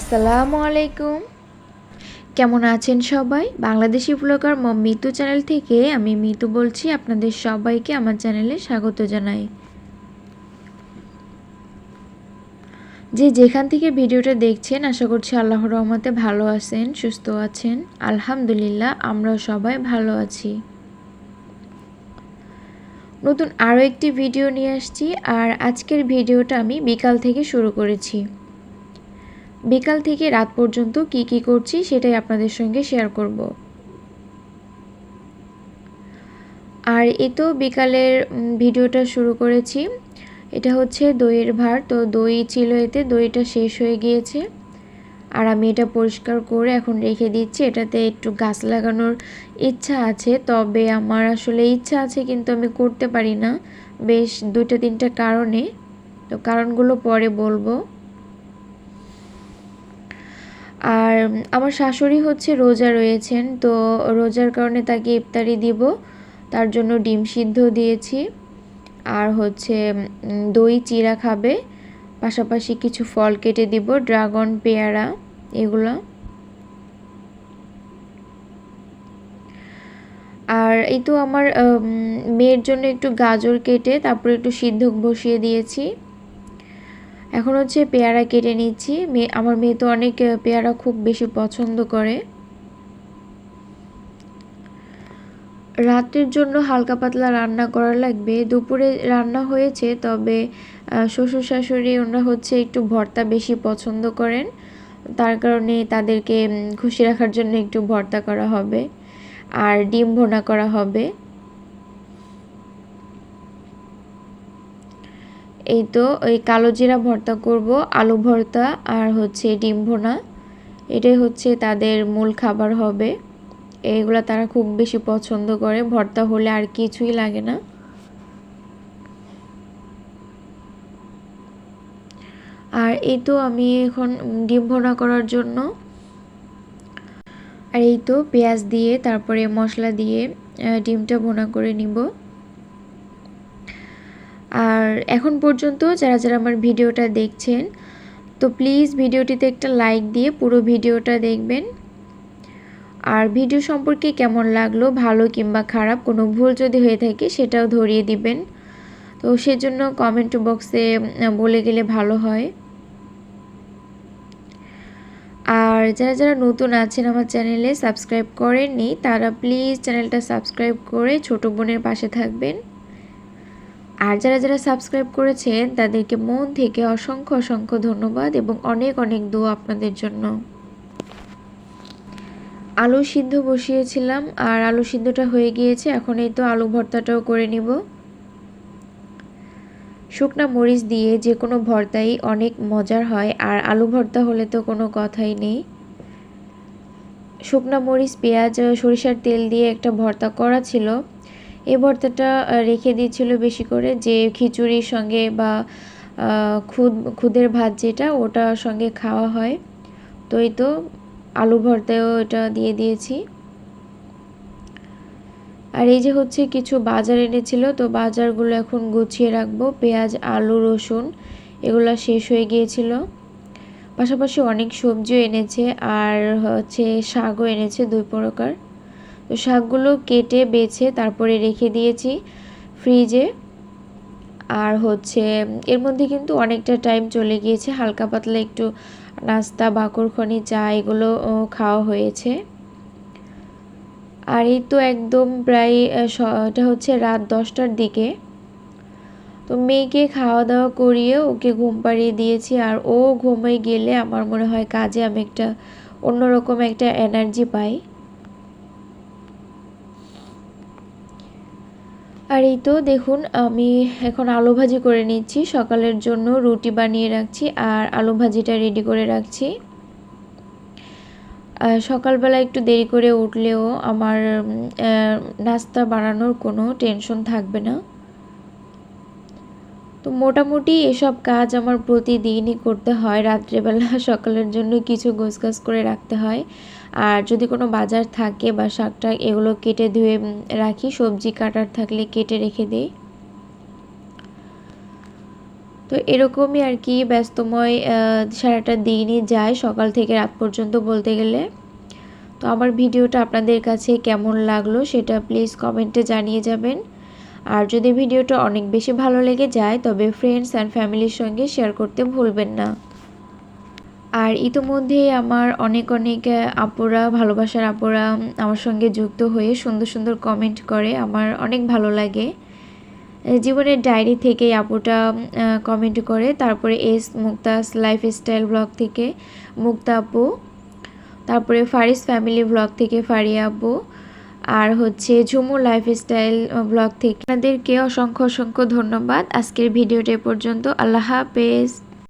আসসালামু আলাইকুম। কেমন আছেন সবাই? বাংলাদেশি ব্লগার মিতু চ্যানেল থেকে আমি মিতু বলছি। আপনাদের সবাইকে আমার চ্যানেলে স্বাগত জানাই। যে যেখান থেকে ভিডিওটা দেখছেন আশা করছি আল্লাহর রহমতে ভালো আছেন, সুস্থ আছেন। আলহামদুলিল্লাহ আমরাও সবাই ভালো আছি। নতুন আরও একটি ভিডিও নিয়ে আসছি, আর আজকের ভিডিওটা আমি বিকাল থেকে শুরু করেছি। বিকাল থেকে রাত পর্যন্ত কি করছি সেটাই আপনাদের সঙ্গে শেয়ার করব। আর এই তো বিকালের ভিডিওটা শুরু করেছি। এটা হচ্ছে দইয়ের ভাঁড়। তো দই ছিল, এতে দইটা শেষ হয়ে গিয়েছে, আর আমি এটা পরিষ্কার করে এখন রেখে দিচ্ছি। এটাতে একটু গাছ লাগানোর ইচ্ছা আছে, তবে আমার আসলে ইচ্ছা আছে কিন্তু আমি করতে পারি না বেশ 2-3টা কারণে। তো কারণগুলো পরে বলবো। আর আমার শাশুড়ি হচ্ছে রোজা রয়েছেন, তো রোজার কারণে তাকে ইফতারি দিব, তার জন্য ডিম সিদ্ধ দিয়েছি। আর হচ্ছে দই চিড়া খাবে, পাশাপাশি কিছু ফল কেটে দিব, ড্রাগন, পেয়ারা এগুলো। আর এই তো আমার মেয়ের জন্য একটু গাজর কেটে তারপরে একটু সিদ্ধ বসিয়ে দিয়েছি। এখন হচ্ছে পেয়ারা কেটে নিচ্ছি। আমার মেয়ে তো অনেক পেয়ারা খুব বেশি পছন্দ করে। রাতের জন্য হালকা পাতলা রান্না করা লাগবে। দুপুরে রান্না হয়েছে, তবে শ্বশুর শাশুড়ি ওনারা হচ্ছে একটু ভর্তা বেশি পছন্দ করেন, তার কারণে তাদেরকে খুশি রাখার জন্য একটু ভর্তা করা হবে, আর ডিম ভুনা করা হবে। এই তো ওই কালো জিরা ভর্তা করব, আলু ভর্তা আর হচ্ছে ডিম ভুনা, এটাই হচ্ছে তাদের মূল খাবার হবে। এইগুলা তারা খুব বেশি পছন্দ করে, ভর্তা হলে আর কিছুই লাগে না। আর এই তো আমি এখন ডিম ভুনা করার জন্য, আর এই তো পেঁয়াজ দিয়ে তারপরে মশলা দিয়ে ডিমটা ভুনা করে নিব। আর এখন পর্যন্ত যারা যারা আমার ভিডিওটা দেখছেন, তো প্লিজ ভিডিওটিতে একটা লাইক দিয়ে পুরো ভিডিওটা দেখবেন। আর ভিডিও সম্পর্কে কেমন লাগলো, ভালো কিংবা খারাপ কোনো ভুল যদি হয়ে থাকে সেটাও ধরিয়ে দিবেন। তো সেজন্য কমেন্ট বক্সে বলে গেলে ভালো হয়। আর যারা যারা নতুন আছেন আমার চ্যানেলে, সাবস্ক্রাইব করেননি, তারা প্লিজ চ্যানেলটা সাবস্ক্রাইব করে ছোট বোনের পাশে থাকবেন। আর যারা যারা সাবস্ক্রাইব করেছেন তাদেরকে মন থেকে অসংখ্য অসংখ্য ধন্যবাদ এবং অনেক অনেক দোয়া আপনাদের জন্য। আলু সিদ্ধ বসিয়েছিলাম, আর আলু সিদ্ধটা হয়ে গিয়েছে। এখন এই তো আলু ভর্তাটাও করে নিব। শুকনা মরিচ দিয়ে যে কোনো ভর্তাই অনেক মজার হয়, আর আলু ভর্তা হলে তো কোনো কথাই নেই। শুকনা মরিচ, পেঁয়াজ, সরিষার তেল দিয়ে একটা ভর্তা করা ছিল। এই ভর্তাটা রেখে দিয়েছিল বেশি করে, যে খিচুড়ির সঙ্গে বা খুদের ভাত যেটা ওটার সঙ্গে খাওয়া হয়। তো এই তো আলু ভর্তাও এটা দিয়ে দিয়েছি। আর এই যে হচ্ছে কিছু বাজার এনেছিল, তো বাজারগুলো এখন গুছিয়ে রাখবো। পেঁয়াজ, আলু, রসুন এগুলো শেষ হয়ে গিয়েছিল। পাশাপাশি অনেক সবজিও এনেছে, আর হচ্ছে শাকও এনেছে 2 প্রকার। তো শাকগুলো কেটে বেছে তারপরে রেখে দিয়েছি ফ্রিজে। আর হচ্ছে এর মধ্যে কিন্তু অনেকটা টাইম চলে গিয়েছে, হালকা পাতলা একটু নাস্তা, বাকরখনি, চা এগুলো খাওয়া হয়েছে। আর এই তো একদম প্রায় এটা হচ্ছে রাত 10টার দিকে। তো মেয়েকে খাওয়া দাওয়া করিয়ে ওকে ঘুম পাড়িয়ে দিয়েছি, আর ও ঘুমিয়ে গেলে আমার মনে হয় কাজে আমি একটা অন্যরকম একটা এনার্জি পাই। আর এই তো দেখুন আমি এখন আলু ভাজি করে নিচ্ছি। সকালের জন্য রুটি বানিয়ে রাখছি আর আলু ভাজিটা রেডি করে রাখছি। সকালবেলা একটু দেরি করে উঠলেও আমার নাস্তা বানানোর কোনো টেনশন থাকবে না। তো মোটামুটি এসব কাজ আমার প্রতিদিনই করতে হয়। রাত্রেবেলা সকালের জন্য কিছু গোছগাছ করে রাখতে হয়, আর যদি কোনো বাজার থাকে বা শাকটা এগুলো কেটে ধুয়ে রাখি, সবজি কাটার থাকলে কেটে রেখে দিই। তো এরকমই আর কি ব্যস্তময় সারাটা দিনই যায় সকাল থেকে রাত পর্যন্ত বলতে গেলে। তো আমার ভিডিওটা আপনাদের কাছে কেমন লাগলো সেটা প্লিজ কমেন্টে জানিয়ে যাবেন। আর যদি ভিডিওটা অনেক বেশি ভালো লেগে যায় তবে ফ্রেন্ডস অ্যান্ড ফ্যামিলির সঙ্গে শেয়ার করতে ভুলবেন না। আর ইতোমধ্যেই আমার অনেক আপুরা, ভালোবাসার আপুরা আমার সঙ্গে যুক্ত হয়ে সুন্দর সুন্দর কমেন্ট করে, আমার অনেক ভালো লাগে। জীবনের ডায়েরি থেকে আপুটা কমেন্ট করে। তারপরে এস মুক্তাস লাইফস্টাইল ব্লগ থেকে মুক্তা আপু, তারপরে ফারিস ফ্যামিলি ব্লগ থেকে ফারিয়া আপু, আর হচ্ছে ঝুমু লাইফস্টাইল ব্লগ থেকে। আপনাদেরকে অসংখ্য অসংখ্য ধন্যবাদ। আজকের ভিডিওটা পর্যন্ত। আল্লাহ হাফেজ।